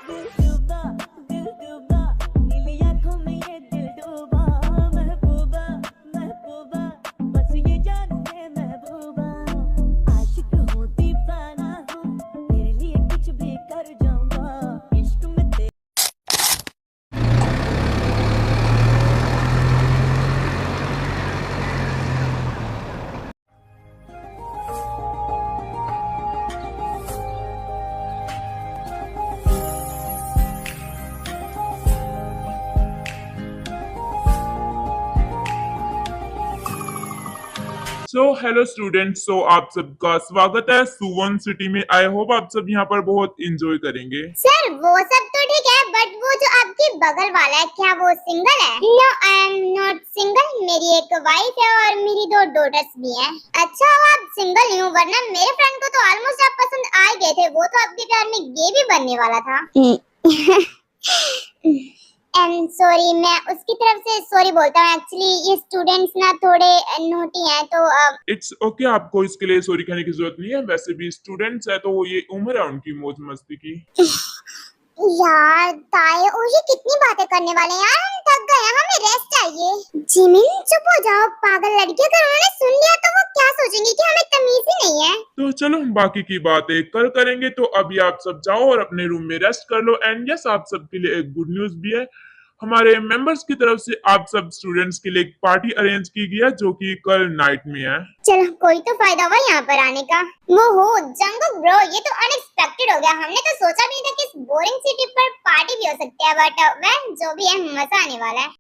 दिलरुबा दिलरुबा नीली आंखों में ये दिल डूबा महबूबा महबूबा बस ये जान ले महबूबा आशिक हूँ दीवाना हूँ तेरे लिए कुछ भी कर जाऊंगा इश्क में सो हेलो स्टूडेंट्स, सो आप सबका स्वागत है सुवन सिटी में। आई होप आप सब यहाँ पर बहुत इंजॉय करेंगे। सर वो सब तो ठीक है, बट वो जो आपके बगल वाला है, क्या वो सिंगल है? No, I am not single. मेरी एक वाइफ है और मेरी 2 डॉटर्स भी हैं। अच्छा, आप सिंगल ही हो, वरना मेरे फ्रेंड को तो ऑलमोस्ट आप पसंद आ गए थे। वो तो आपके प्यार में गे भी बनने वाला था। सॉरी, मैं उसकी तरफ से सॉरी बोलता हूँ। एक्चुअली ये स्टूडेंट्स ना थोड़े नोटी हैं, तो इट्स ओके, आपको इसके लिए सॉरी कहने की जरूरत नहीं है। वैसे भी स्टूडेंट्स है तो ये उम्र है उनकी मौज मस्ती की। यार ताए, और ये कितनी बातें करने वाले हैं यार, हम थक गए हैं, हमें रेस्ट चाहिए। जिमिन चुप हो जाओ, पागल लड़की। अगर उन्होंने सुन लिया तो वो क्या सोचेंगे कि हमें तमीज ही नहीं है। तो चलो बाकी की बातें कल करेंगे। तो अभी आप सब जाओ और अपने रूम में रेस्ट कर लो। एंड यस, आप सबके लिए एक गुड न्यूज भी है। हमारे मेंबर्स की तरफ से आप सब स्टूडेंट्स के लिए एक पार्टी अरेंज की गई है जो कि कल नाइट में है। चलो, कोई तो फायदा हुआ यहाँ पर आने का। वो हो जंगुक ब्रो, ये तो अनएक्सपेक्टेड हो गया। हमने तो सोचा भी नहीं था कि इस बोरिंग सिटी पर पार्टी भी हो सकती है, बट वह जो भी है, मजा आने वाला है।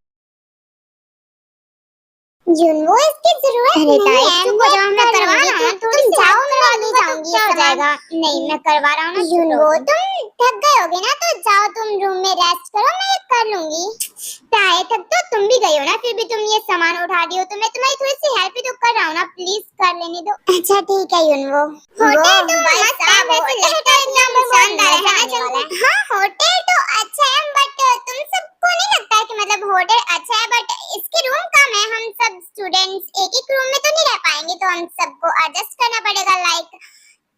जुनवो, इसकी जरूरत नहीं है। चुप हो जाओ, मैं करवा रहा हूँ। तुम जाओ, मैं नहीं जाऊंगी। क्या हो जाएगा? नहीं, मैं करवा रहा हूँ। जुनवो, तुम थक गए होगे ना, तो जाओ तुम रूम में रेस्ट करो, मैं कर लूंगी। ताए, थक तो तुम भी गई हो ना, फिर भी तुम ये सामान उठा रही हो, तो मैं तुम्हारी थोड़ी सी हेल्प ही तो कर रहा हूँ ना। प्लीज कर लेने दो। अच्छा ठीक है युनवो। होटल तो मस्त है, वैसे लगता है एकदम शानदार है ना चंदू? हाँ, होटल तो अच्छा है, बट तुम सबको नहीं लगता है कि मतलब होटल अच्छा है, बट इसके रूम कम है। हम सब स्टूडेंट्स एक रूम में तो नहीं रह पाएंगे, तो हम सबको एडजस्ट करना पड़ेगा। लाइक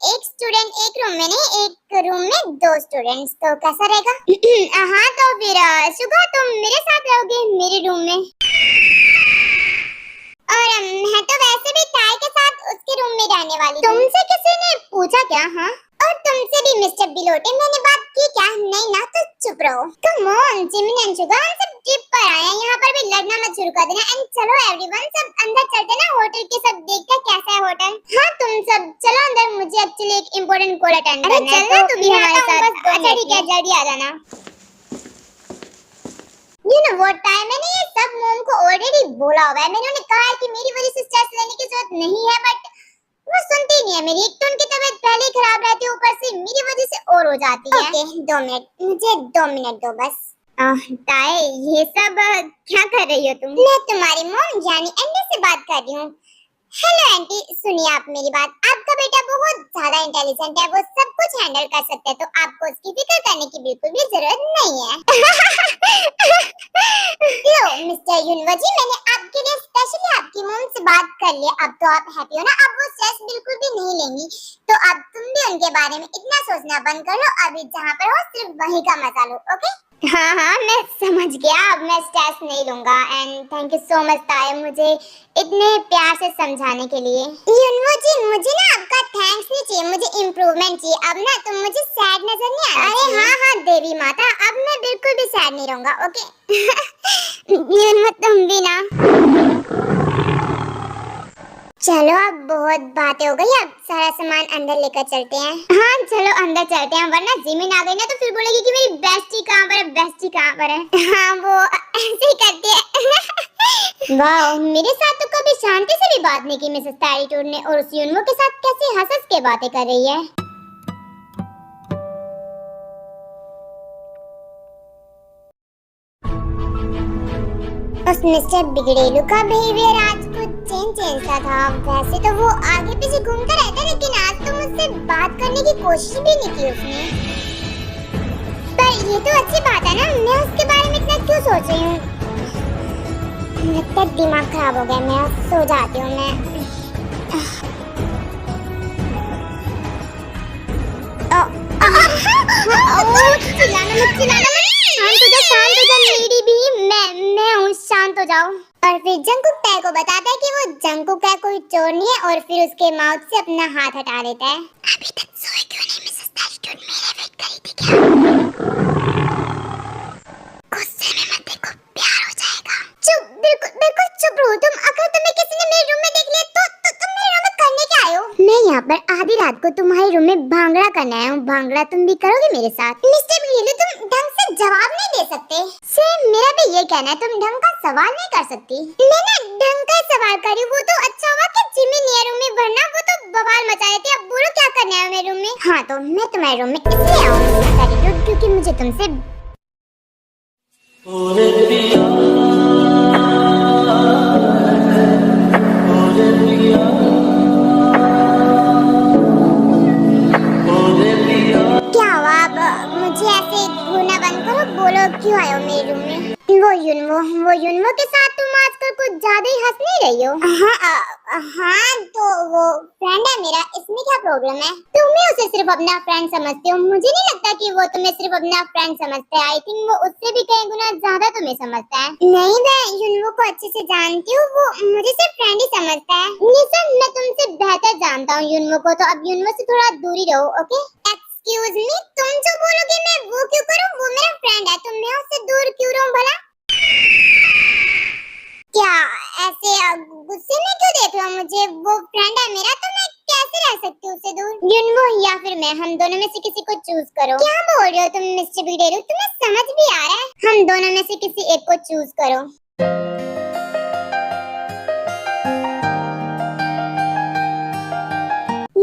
एक स्टूडेंट एक रूम में नहीं, एक रूम में 2 स्टूडेंट्स। तो कैसा रहेगा? हाँ, तो फिर सुबह तुम मेरे साथ रहोगे मेरे रूम में, और मैं तो वैसे भी ताई के साथ उसके रूम में रहने वाली। तुमसे किसी ने पूछा क्या? हाँ, और तुमसे भी मिस्टर बिलोटे, मैंने बात की क्या? नहीं ना, तो चुप रहो। Come on Jimin and sugar, हम सब ट्रिप पर आए हैं, यहाँ पर भी लड़ना मत शुरू कर देना। एंड चलो एवरीवन, सब अंदर चलते ना होटल के, सब देखते हैं कैसा है होटल। हाँ, तुम सब चलो अंदर, मुझे एक्चुअली एक इम्पोर्टेंट कॉल अटेंड करना है। चलना तुम भी हमारे साथ। अच्छा ठीक है, जल्दी आ जाना। You know what time, मैंने ये सब मोम को ऑलरेडी बोला हुआ है। मैंने उन्हें कहा है कि मेरी वजह से स्ट्रेस लेने की जरूरत नहीं है, बट वो सुनती नहीं है मेरी। एक तो उनकी तबीयत पहले ही खराब रहती है, ऊपर से मेरी वजह से और हो जाती है। ओके, 2 मिनट, मुझे 2 मिनट दो बस। ताए, ये सब क्या कर रही हो तुम? मैं तुम्हारी मॉम यानी एंडी से बात कर रही हूँ। हेलो आंटी, सुनिए आप मेरी बात। आपका बेटा बहुत ज्यादा इंटेलिजेंट है, वो सब कुछ हैंडल कर सकता है, तो आपको उसकी फिक्र करने की बिल्कुल भी जरूरत नहीं है। लो मिस्टर युनवो जी, मैंने आपके लिए स्पेशली आपकी मॉम से बात कर ली। अब तो आप हैप्पी हो ना? अब वो स्ट्रेस बिल्कुल भी नहीं लेंगी, तो अब तुम भी उनके बारे में इतना सोचना बंद कर लो। अभी जहाँ पर हो सिर्फ वही का मजा लो, ओके? हाँ हाँ, मैं समझ गया। अब मैं स्ट्रेस नहीं लूंगा। And thank you so much ताए, मुझे इतने प्यार से समझाने के लिए। युनवो जी, मुझे ना आपका थैंक्स नहीं चाहिए, मुझे इम्प्रूवमेंट चाहिए। अब ना तुम मुझे सैड नजर नहीं आ रही। अरे हाँ हाँ देवी माता, अब मैं बिल्कुल भी सैड नहीं रहूंगा, ओके? युनवो, तुम भी ना। चलो, अब बहुत बातें हो गई, अब सारा सामान अंदर लेकर चलते हैं। हाँ चलो अंदर चलते हैं, वरना जिमिन आ गई ना तो फिर बोलेगी कि मेरी बेस्टी कहाँ पर है, बेस्टी कहाँ पर है। हाँ, वो ऐसे ही करती है। वाह, मेरे साथ तो कभी शांति से भी बात नहीं की मिसेस टैरीटूड ने, और उस युनवो के साथ कैसे हंस-हंस के बातें कर रही है। उस मिस्टर बिगड़ेलू का बिहेवियर आज कुछ चेंज सा था। वैसे तो वो आगे पीछे घूमता रहता, लेकिन आज तो मुझसे बात करने की कोशिश भी नहीं की उसने। पर ये तो अच्छी बात है ना, मैं उसके बारे में इतना क्यों सोच रही हूँ? लगता है दिमाग खराब हो गया, मैं सो जाती हूँ। मैं चिल्लाना मत। शांत हो जा मेरी भी। मैं हूँ, शांत हो जाओ। और फिर जंगकुक ताई को बताता है कि वो जंगकुक का कोई चोर नहीं है और फिर उसके माउथ से अपना हाथ हटा लेता है। अभी तक सोए क्यों नहीं मिसेस टाइटन? मेरे वेट करी थी क्या? गुस्से में मत देखो, प्यार हो जाएगा। चुप, बिल्कुल चुप रहो तुम। अगर तुम्हें किसी ने मेरे रूम में देख लिया तो तुम मेरे रूम में करने क्या आए हो? मैं यहाँ पर आधी रात को तुम्हारे रूम में भांगड़ा करने आया हूँ। भांगड़ा तुम भी करोगे मेरे साथ? मिस्टर बिगड़ेलू, तुम ढंग से जवाब नहीं दे सकते। सेम मेरा भी ये कहना है, तुम ढंग का सवाल नहीं कर सकती। मैं ना ढंग का सवाल करी, वो तो अच्छा हुआ कि जिमी ने रूम में भरना, वो तो बवाल मचा रहे थे। अब बोलो क्या करने आए मेरे रूम में? हाँ तो मैं तुम्हारे रूम में इसलिए आऊँ क्योंकि मुझे तुमसे क्या हुआ? अब मुझे ऐसे घूरना बंद करो। बोलो क्यों आए हो मेरे रूम में? वो युनवो के साथ तुम आजकल कुछ ज्यादा ही हंस नहीं रही हो। हाँ तो वो फ्रेंड है मेरा, इसमें क्या प्रॉब्लम है? तुम्हें उसे सिर्फ अपना फ्रेंड समझते हो। मुझे नहीं लगता कि वो तुम्हें सिर्फ अपना फ्रेंड समझता है। आई थिंक वो उससे भी कई गुना ज्यादा तुम्हें समझता है। नहीं, मैं युनवो को अच्छे से जानती हूँ, वो मुझे सिर्फ फ्रेंड ही समझता है। निसन, मैं तुमसे बेहतर जानता हूँ युनवो को, तो अब युनवो से थोड़ा दूरी रहो, ओके? एक्सक्यूज मी, तुम जो बोलोगे मैं वो क्यों करूं? वो मेरा फ्रेंड है, तो मैं उससे दूर क्यों रहूं भला? क्या ऐसे गुस्से में क्यों देख रहे हो मुझे? वो फ्रेंड है मेरा, तो मैं कैसे रह सकती हूँ उससे दूर? युनवो या फिर मैं, हम दोनों में से किसी को चूज करो। क्या बोल रहे हो तुम मिस्टर बिगड़ेलू? तुम्हें समझ भी आ रहा है? हम दोनों में से किसी एक को चूज करो।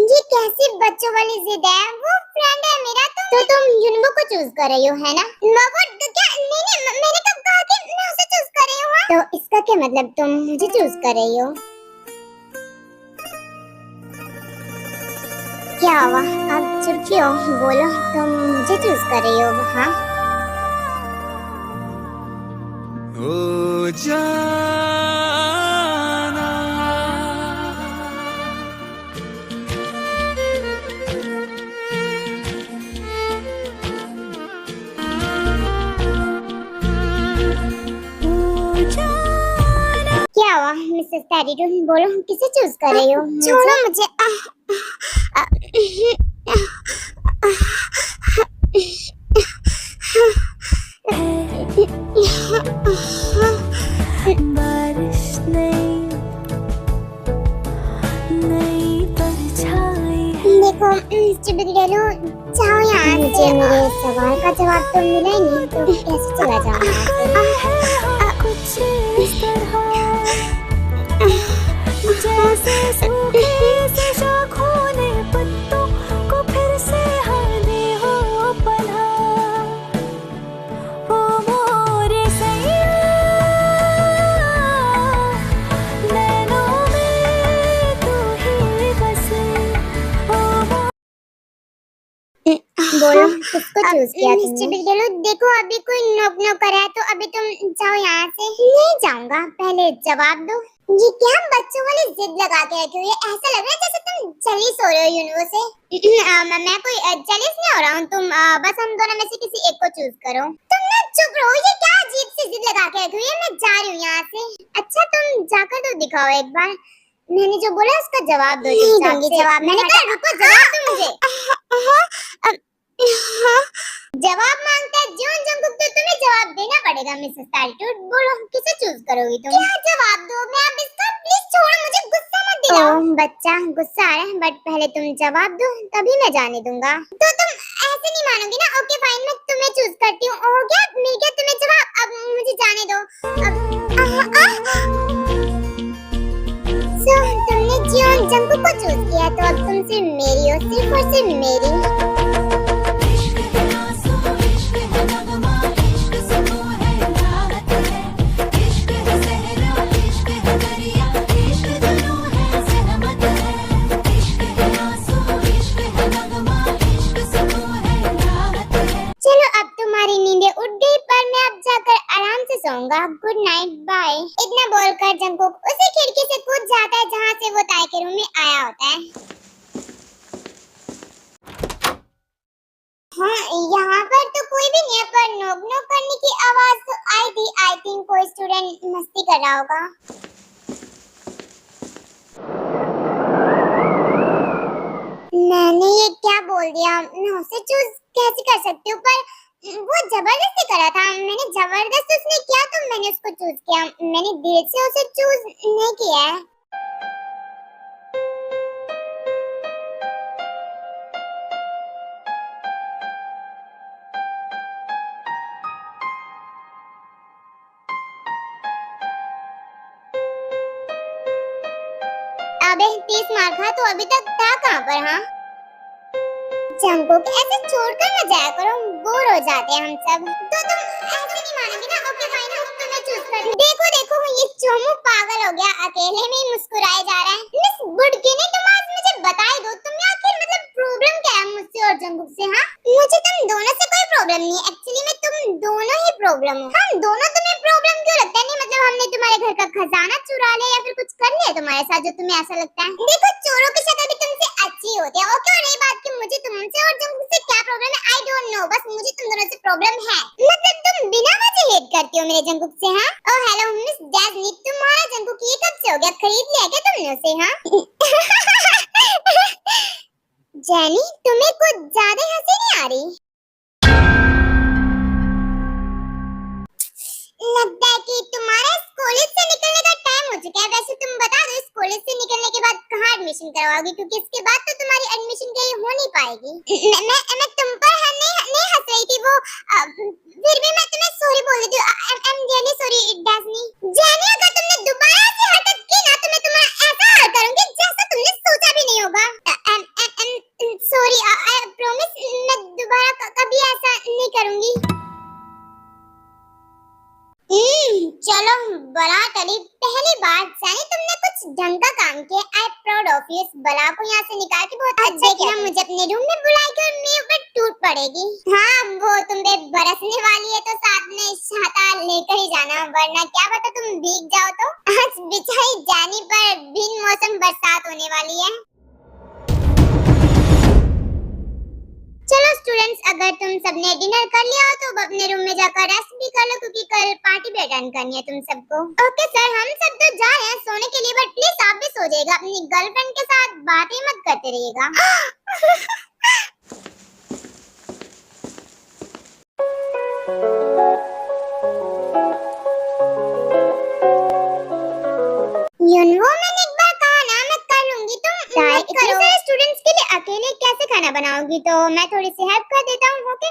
ये कैसी बच्चों वाली जिद है? वो फ्रेंड है मेरा, तो तुम युनवो को चूज कर रही हो, है ना? क्या? नहीं, मैंने कब कहा कि मैं उसे चूज कर रही हूँ? तो इसका क्या मतलब तुम मुझे चूज कर रही हो? क्या हुआ? अब चुप क्यों? बोलो, तुम मुझे चूज कर रही हो? हाँ। ओ जाना क्या हुआ मिसेस टैरिडन? बोलो, किसे चूज कर रही हो? छोड़ो मुझे। बारिश नई परछाई है। देखो मिस्टर बिगड़ेलू, जाओ यहाँ से। मुझे मेरे सवाल का जवाब तो मिला ही नहीं, तो कैसे चला जाऊँ यहाँ से? कुछ इस तरह जैसे सूखे से शाखों ने पत्तों को फिर से हाने हो पनाह। ओ मोरे सैया, नैनों में तू ही बसे। बोलो, किसको चूज किया तुमने? मिस्टर बिगड़ेलू, देखो अभी कोई नोक नोक कर रहा है, तो अभी तुम जाओ यहाँ से। नहीं जाऊंगा, पहले जवाब दो। ये क्या बच्चों वाली जिद लगा के रखी हुई है? ऐसा लग रहा है जैसे तुम जेलिस हो रहे हो युनवो से। मैं कोई जेलिस नहीं हो रहा हूँ। तुम बस हम दोनों में से किसी एक को चूज करो। तुम ना चुप रहो, ये क्या अजीब सी जिद लगा के रखी हुई है? मैं जा रही हूँ यहाँ से। अच्छा तुम जाकर तो दिखाओ एक बार। मैंने जो बोला उसका जवाब दो। नहीं दूंगी जवाब। मैंने कहा रुको, जवाब दो मुझे। जवाब मांगता है जियोन जंगकुक, तो तुम्हें जवाब देना पड़ेगा मिसेस टैरिडन। बोलो, किसे चूज करोगी तुम? क्या जवाब दो? मैं अब इसका, प्लीज छोड़ो मुझे, गुस्सा मत दिलाओ। बच्चा गुस्सा आ रहा है, बट पहले तुम जवाब दो, तभी मैं जाने दूंगा। तो तुम ऐसे नहीं मानोगी ना? ओके फाइन, मैं तुम्हें चूज करती हूँ। हो गया, मिल गया तुम्हें जवाब। अब मुझे जाने दो। सो तुमने जियोन जंगकुक को चूज किया, तो अब तुम सिर्फ मेरी हो, सिर्फ और सिर्फ मेरी। Good night, bye. इतना बोलकर जंगकुक उसी खिड़की से कूद जाता है जहाँ से वो ताई के रूम में आया होता है। भी नहीं है, पर नोक नोक करने की आवाज तो आई थी। आई थिंक कोई स्टूडेंट मस्ती कर रहा होगा। मैंने ये क्या बोल दिया? मैं उसे चूज कैसे कर सकती हूँ? पर वो जबरदस्ती करा था। मैंने जबरदस्ती उसने किया तो मैंने उसको चूज किया। मैंने दिल से उसे चूज नहीं किया है। अबे 30 मार खा तो अभी तक था कहाँ पर? हाँ, जंगों के ऐसे छोड़कर न जाया करो, बोर हो जाते हैं हम सब। तो तुम ऐसे नहीं मानोगे ना? ओके फाइन, तुम्हें चूज कर। देखो देखो, ये चोमू पागल हो गया, अकेले में ही मुस्कुराए जा रहा है। मिस बुडकी ने, तुम आज मुझे बता ही दो, तुम्हें आखिर मतलब प्रॉब्लम क्या है मुझसे और जंगुक से? हाँ, मुझे तुम दोनों से कोई प्रॉब्लम नहीं है। एक्चुअली में तुम दोनों ही प्रॉब्लम हो। हम दोनों, तुम्हें प्रॉब्लम क्यों लगता है? नहीं मतलब हमने तुम्हारे घर का खजाना चुरा लिया या फिर कुछ कर लिया तुम्हारे साथ जो तुम्हें ऐसा लगता है? देखो, चोरों की शक्ल भी तुमसे अच्छी होती है। ओके, और ये बात कि मुझे तुमसे और जंगुक से क्या प्रॉब्लम है, आई डोंट नो। बस मुझे तुम दोनों से प्रॉब्लम है। मतलब तुम बिना वजह हेट करती हो मेरे जंगुक से? हाँ, ओह हेलो मिस डैज़नी, तुम्हारा जंगुक ये कब से हो गया? खरीद लिया क्या तुमने उसे? हाँ जेनी, तुम्हें कुछ ज्यादा हंसी नहीं आ रही? लगता है कि तुम्हारा इस कॉलेज से निकलने का टाइम हो चुका है। वैसे तुम बता दो, इस कॉलेज से निकलने के बाद कहाँ एडमिशन करवाओगी? क्योंकि इसके बाद तो तुम्हारी एडमिशन कहीं हो नहीं पाएगी। मैं तुम पर नहीं हंस रही थी। वो फिर भी मैं तुम्हें सॉरी बोल देती हूँ। आई एम रियली सॉरी डैज़नी। जेनी, अगर तुमने दोबारा ऐसी हरकत की ना तो मैं तुम्हारा ऐसा हाल करूंगी जैसा तुमने सोचा भी नहीं होगा। सॉरी, आई प्रॉमिस मैं दोबारा कभी ऐसा नहीं करूंगी। चलो बला टली। पहली बार जानी तुमने कुछ ढंग का काम किया। I proud of you. इस बला को यहाँ से निकाल के बहुत अच्छा किया। मुझे अपने रूम में बुलाएगी और मेरे ऊपर टूट पड़ेगी। हाँ, वो तुम पे बरसने वाली है तो साथ में छाता लेकर ही जाना, वरना क्या पता तुम भीग जाओ तो। आज बेचारी जानी पर बिन मौसम बरसात होने वाली है। चलो स्टूडेंट्स, अगर तुम सबने डिनर कर लिया हो तो अब अपने रूम में जाकर रेस्ट भी कर लो, क्योंकि कल पार्टी भी अटेंड करनी है तुम सबको। ओके सर, हम सब तो जा रहे हैं सोने के लिए, बट प्लीज आप भी सो जाइएगा। अपनी गर्लफ्रेंड के साथ बातें मत करते रहिएगा। यूनवो, मैंने एक बार कहा ना मैं कर लूंगी, तुम इतने सारे स्टूडेंट्स के लिए अकेले कैसे खाना बनाओगी? तो मैं थोड़ी सी हेल्प कर देता हूँ। ओके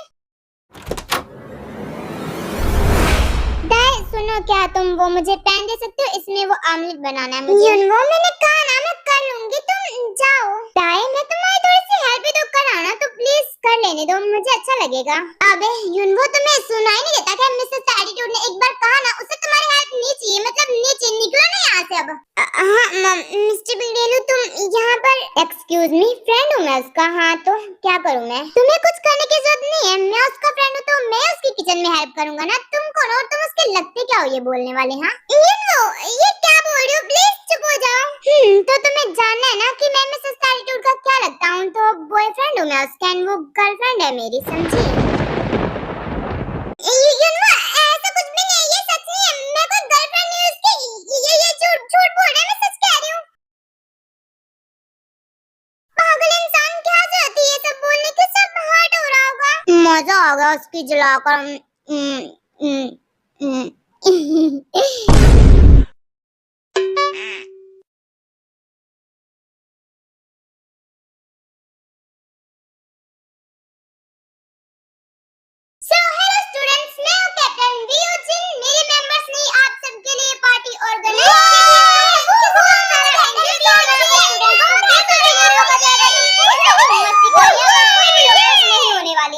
सुनो, क्या तुम वो मुझे पैन दे सकते हो? इसमें वो ऑमलेट बनाना है मुझे। यूनवो, मैंने कहा ना मैं कर लूंगी, तुम जाओ। दाई, मैं तुम्हारी थोड़ी सी हेल्प ही तो कर रहा हूं ना, तो प्लीज कर लेने दो, मुझे अच्छा लगेगा। अबे यूनवो, तुम्हें सुनाई नहीं देता क्या? मिसेस एटीट्यूड ने एक बार कहा ना, उसे तुम्हारी हेल्प नहीं चाहिए, मतलब नीचे निकलो ना यहाँ से अब। हाँ मिस्टर बिगडेलू, तुम यहाँ पर? एक्सक्यूज मी, फ्रेंड हूँ मैं उसका। हाँ तो क्या करूँ मैं? तुम्हें कुछ करने की जरूरत नहीं है, मैं उसका फ्रेंड हूँ तो मैं उसकी किचन में हेल्प करूंगा ना। तुम कौन हो और तुम उसके लगते क्या हो ये बोलने वाले? हाँ ये क्या बोल रही हो? प्लीज चुप हो जाओ। तो तुम्हें जानना है ना कि मैं मिसेस एटीट्यूड का क्या लगता हूँ? तो बॉयफ्रेंड हूँ मैं उसका, एंड वो गर्लफ्रेंड है मेरी, समझी? ऐसा कुछ भी नहीं है, ये सच नहीं है। मैं कोई गर्लफ्रेंड नहीं उसकी। ये झूठ बोल रहा है, मैं सच कह रही हूँ। पागल इंसान, क्या जरूरत है ये सब बोलने की? सब हर्ट हो रहा होगा। मजा आ गया उसकी जलाकर। So hello students, मैं हूँ कैप्टन वियोजिन। मेरे मेंबर्स ने आप सबके लिए पार्टी ऑर्गेनाइज की है।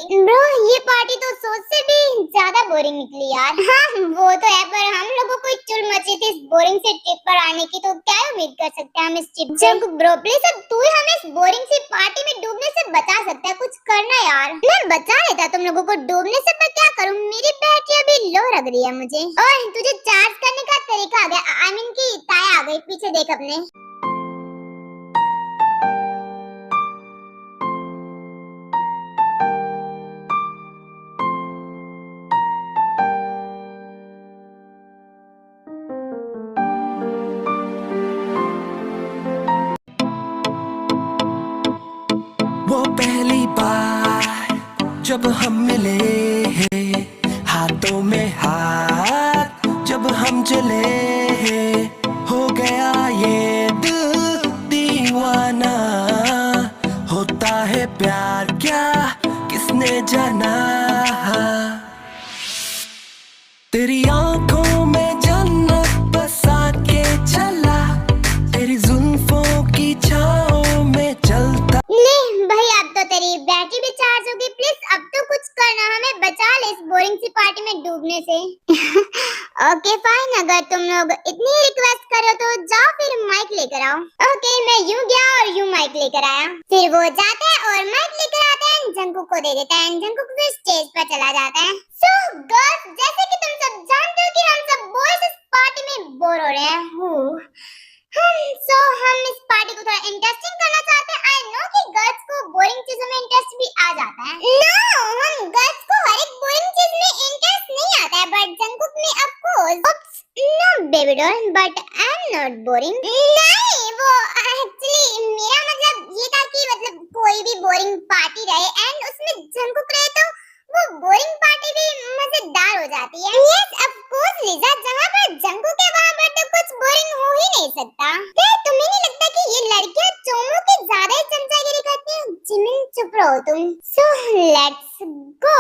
ब्रो, ये पार्टी तो सोच से भी ज्यादा बोरिंग निकली यार। हाँ वो तो है, पर हम लोगों को चुल मची थी इस बोरिंग से ट्रिप पर आने की, तो क्या उम्मीद कर सकते हैं हम इस ट्रिप से? ब्रो प्लीज, अब तू ही हमें इस बोरिंग सी पार्टी में डूबने से बचा सकता है। कुछ करना यार। मैं बचा लेता तुम लोगों को डूबने से, पर क्या करूं, मेरी बैटरी अभी लो लग रही है मुझे। और तुझे चार्ज करने का तरीका आ गया। आई मीन की ताया आ गई, पीछे देख अपने। जब हम मिले हैं, हाथों में हाथ जब हम चले, हो गया ये दिल दीवाना। होता है प्यार क्या किसने जाना, तेरी आंखों में जन्नत बसा के चला, तेरी जुल्फों की छाओं में चलता। ले भाई, अब तो तेरी बैटरी भी चार्ज होगी। प्लीज अब तो कुछ करना, हमें बचा ले इस बोरिंग सी पार्टी में डूबने से। ओके फाइन, अगर तुम लोग इतनी रिक्वेस्ट करो तो जाओ फिर माइक लेकर आओ। ओके, मैं यूं गया और यूं माइक लेकर आया। फिर वो जाता है और माइक लेकर आता है, जंगकुक को दे देता है, जंगकुक फिर स्टेज पर चला जाता है। सो गर्ल्स, जैसे कि तुम सब जानते हो कि हम सब बॉयज इस पार्टी में बोर हो रहे हैं। हम इस पार्टी को थोड़ा इंटरेस्टिंग करना चाहते हैं। आई नो कि गर्ल्स को बोरिंग चीजों में इंटरेस्ट भी आ जाता है। नो, हम गर्ल्स को हर एक बोरिंग चीज में इंटरेस्ट नहीं आता है, बट जंगकुक में of course. No baby doll, but I am not boring. नहीं, वो एक्चुअली मेरा मतलब ये था कि मतलब कोई भी बोरिंग पार्टी रहे एंड उसमें जंगकुक रहे तो वो बोरिंग पार्टी भी मजेदार हो जाती है। यस ऑफ कोर्स लिजा, जहाँ पर जंगकुक है वहाँ पर तो कुछ बोरिंग हो ही नहीं सकता। क्या तुम्हें नहीं लगता कि ये लड़कियाँ चोमों के ज्यादा ही चमचागिरी करती हैं? जिमिन चुप रहो तुम। So let's go.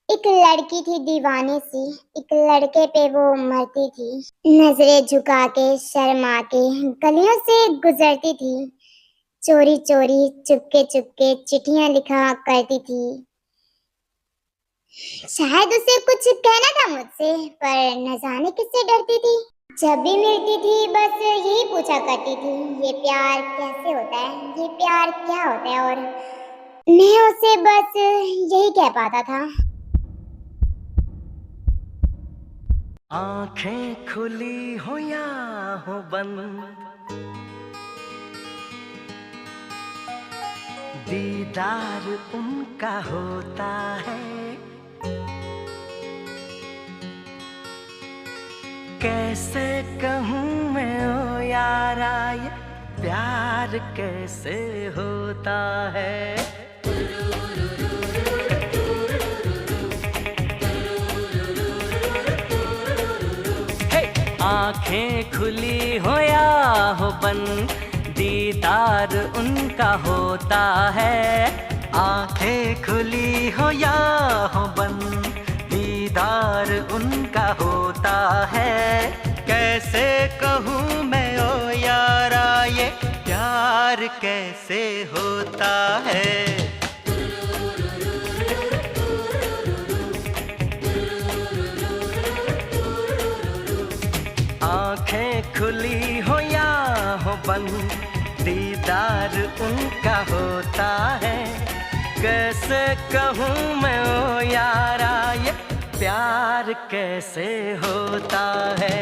एक लड़की थी दीवाने सी, एक लड़के पे वो मरती थी। नजरें झुका के शर्मा के गलियों से गुजरती थी, चोरी चोरी चुपके चुपके चिट्ठियां लिखा करती थी। शायद उसे कुछ कहना था मुझसे, पर न जाने किससे डरती थी। जब भी मिलती थी बस यही पूछा करती थी, ये प्यार कैसे होता है, ये प्यार क्या होता है, और मैं उसे बस यही कह पाता था। आंखें खुली हो या हो बंद, दीदार उनका होता है। कैसे कहूँ मैं ओ यारा, ये प्यार कैसे होता है। आंखें खुली हो या हो बंद, दीदार उनका होता है। आंखें खुली हो या हो बंद, दीदार उनका होता है। कैसे कहूँ मैं ओ यारा, ये प्यार कैसे होता है। आंखें खुली हो या हो बंद, दीदार उनका होता है। कैसे कहूँ मैं ओ यारा, ये प्यार कैसे होता है।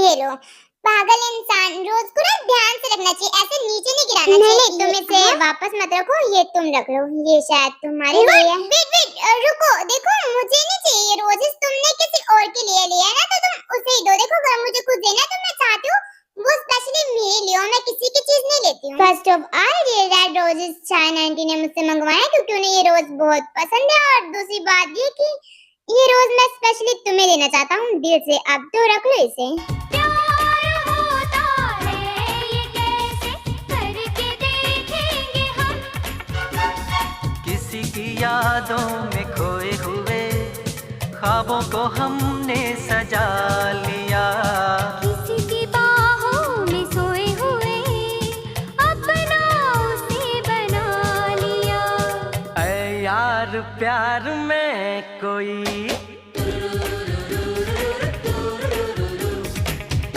ये लो पागल इंसान, रोज को ना ध्यान से रखना चाहिए, ऐसे नीचे नहीं गिराना चाहिए। तुम इसे वापस मत रखो, ये तुम रख लो, ये शायद तुम्हारे लिए है। वेट रुको, देखो मुझे नहीं चाहिए रोजेस तुमने किसी और के लिए लिया है ना तो तुम उसे ही दो। देखो अगर मुझे कुछ देना है तो मैं चाहती हूँ वो स्पेशली मेरे लिए हो, मैं किसी की चीज नहीं लेती हूँ। फर्स्ट ऑफ ऑल ये रेड रोजेस चाइना आंटी ने मुझसे मंगवाए क्योंकि उन्हें ये रोज बहुत पसंद है, और दूसरी बात ये कि ये रोज मैं स्पेशली तुम्हें देना चाहता हूँ दिल से। अब तो रख लो इसे। किसी की यादों में खोए हुए ख्वाबों को हमने सजा लिया, किसी की बाहों में सोए हुए अपना उसे बना लिया। ऐ यार प्यार में कोई,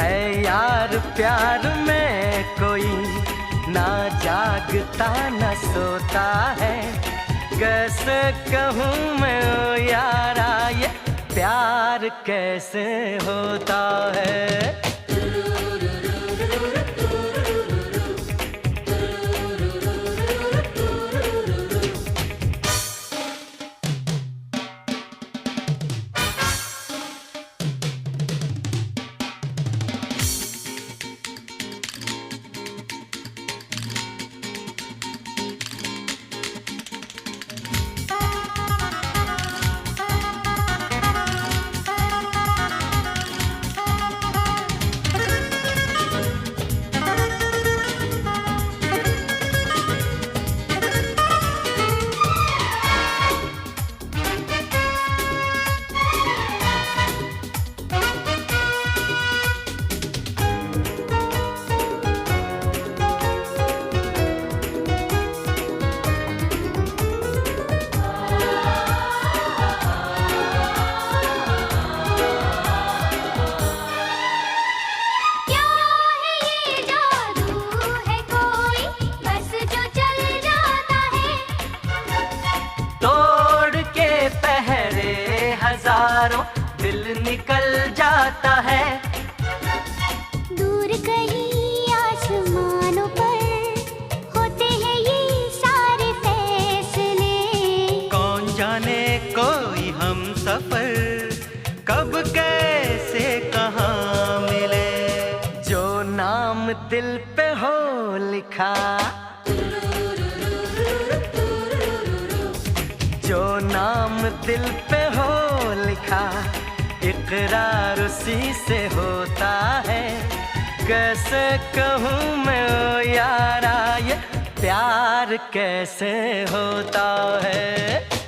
ऐ यार प्यार में कोई ना जागता न सोता है। कैसे कहूँ मैं ओ यारा ये प्यार कैसे होता है। दिल निकल जाता है दूर कहीं आसमानों पर होते हैं ये सारे फैसले। कौन जाने कोई हम सफर कब कैसे कहाँ मिले। जो नाम दिल पे हो लिखा, जो नाम दिल पे हो लिखा इकरार उसी से होता है। कैसे कहूँ मैं ओ यारा ये प्यार कैसे होता है।